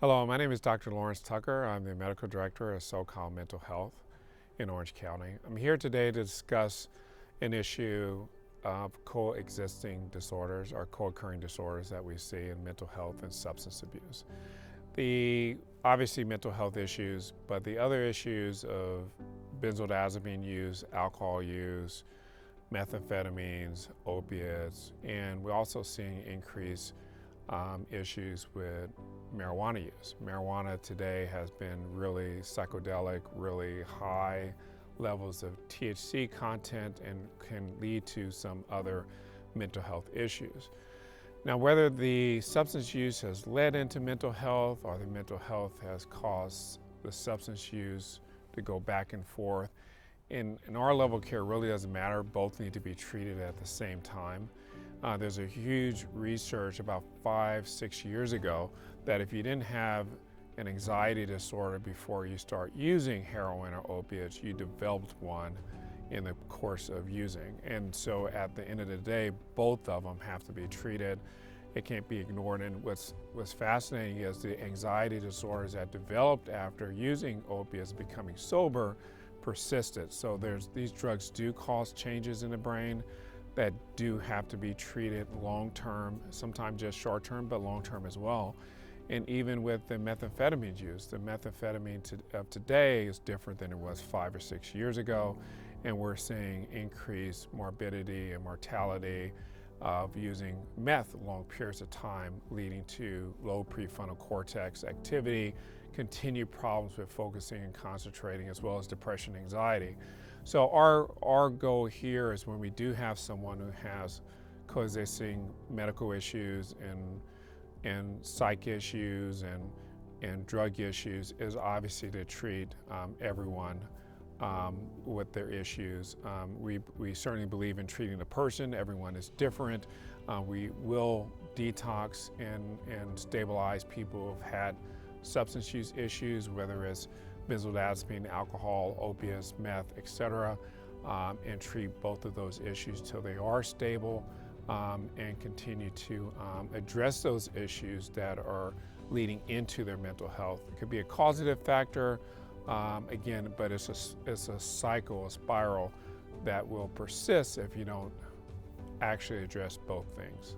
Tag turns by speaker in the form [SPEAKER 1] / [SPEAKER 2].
[SPEAKER 1] Hello, my name is Dr. Lawrence Tucker. I'm the Medical Director of SoCal Mental Health in Orange County. I'm here today to discuss an issue of coexisting disorders or co-occurring disorders that we see in mental health and substance abuse. The obviously mental health issues, but the other issues of benzodiazepine use, alcohol use, methamphetamines, opiates, and we're also seeing increased issues with marijuana use. Marijuana today has been really psychedelic, really high levels of THC content, and can lead to some other mental health issues. Now, whether the substance use has led into mental health or the mental health has caused the substance use to go back and forth, in our level of care, it really doesn't matter. Both need to be treated at the same time. There's a huge research about 5-6 years ago that if you didn't have an anxiety disorder before you start using heroin or opiates, you developed one in the course of using. And so at the end of the day, both of them have to be treated. It can't be ignored. And what's fascinating is the anxiety disorders that developed after using opiates, becoming sober, persisted. So these drugs do cause changes in the brain that do have to be treated long-term, sometimes just short-term, but long-term as well. And even with the methamphetamine use, the methamphetamine of today is different than it was 5 or 6 years ago, and we're seeing increased morbidity and mortality of using meth long periods of time, leading to low prefrontal cortex activity, continued problems with focusing and concentrating, as well as depression and anxiety. So our goal here is when we do have someone who has coexisting medical issues and psych issues and drug issues, is obviously to treat everyone with their issues. We certainly believe in treating the person. Everyone is different. We will detox and stabilize people who've had substance use issues, whether it's benzodiazepine, alcohol, opiates, meth, etc., and treat both of those issues till they are stable, and continue to address those issues that are leading into their mental health. It could be a causative factor, again, but it's a cycle, a spiral that will persist if you don't actually address both things.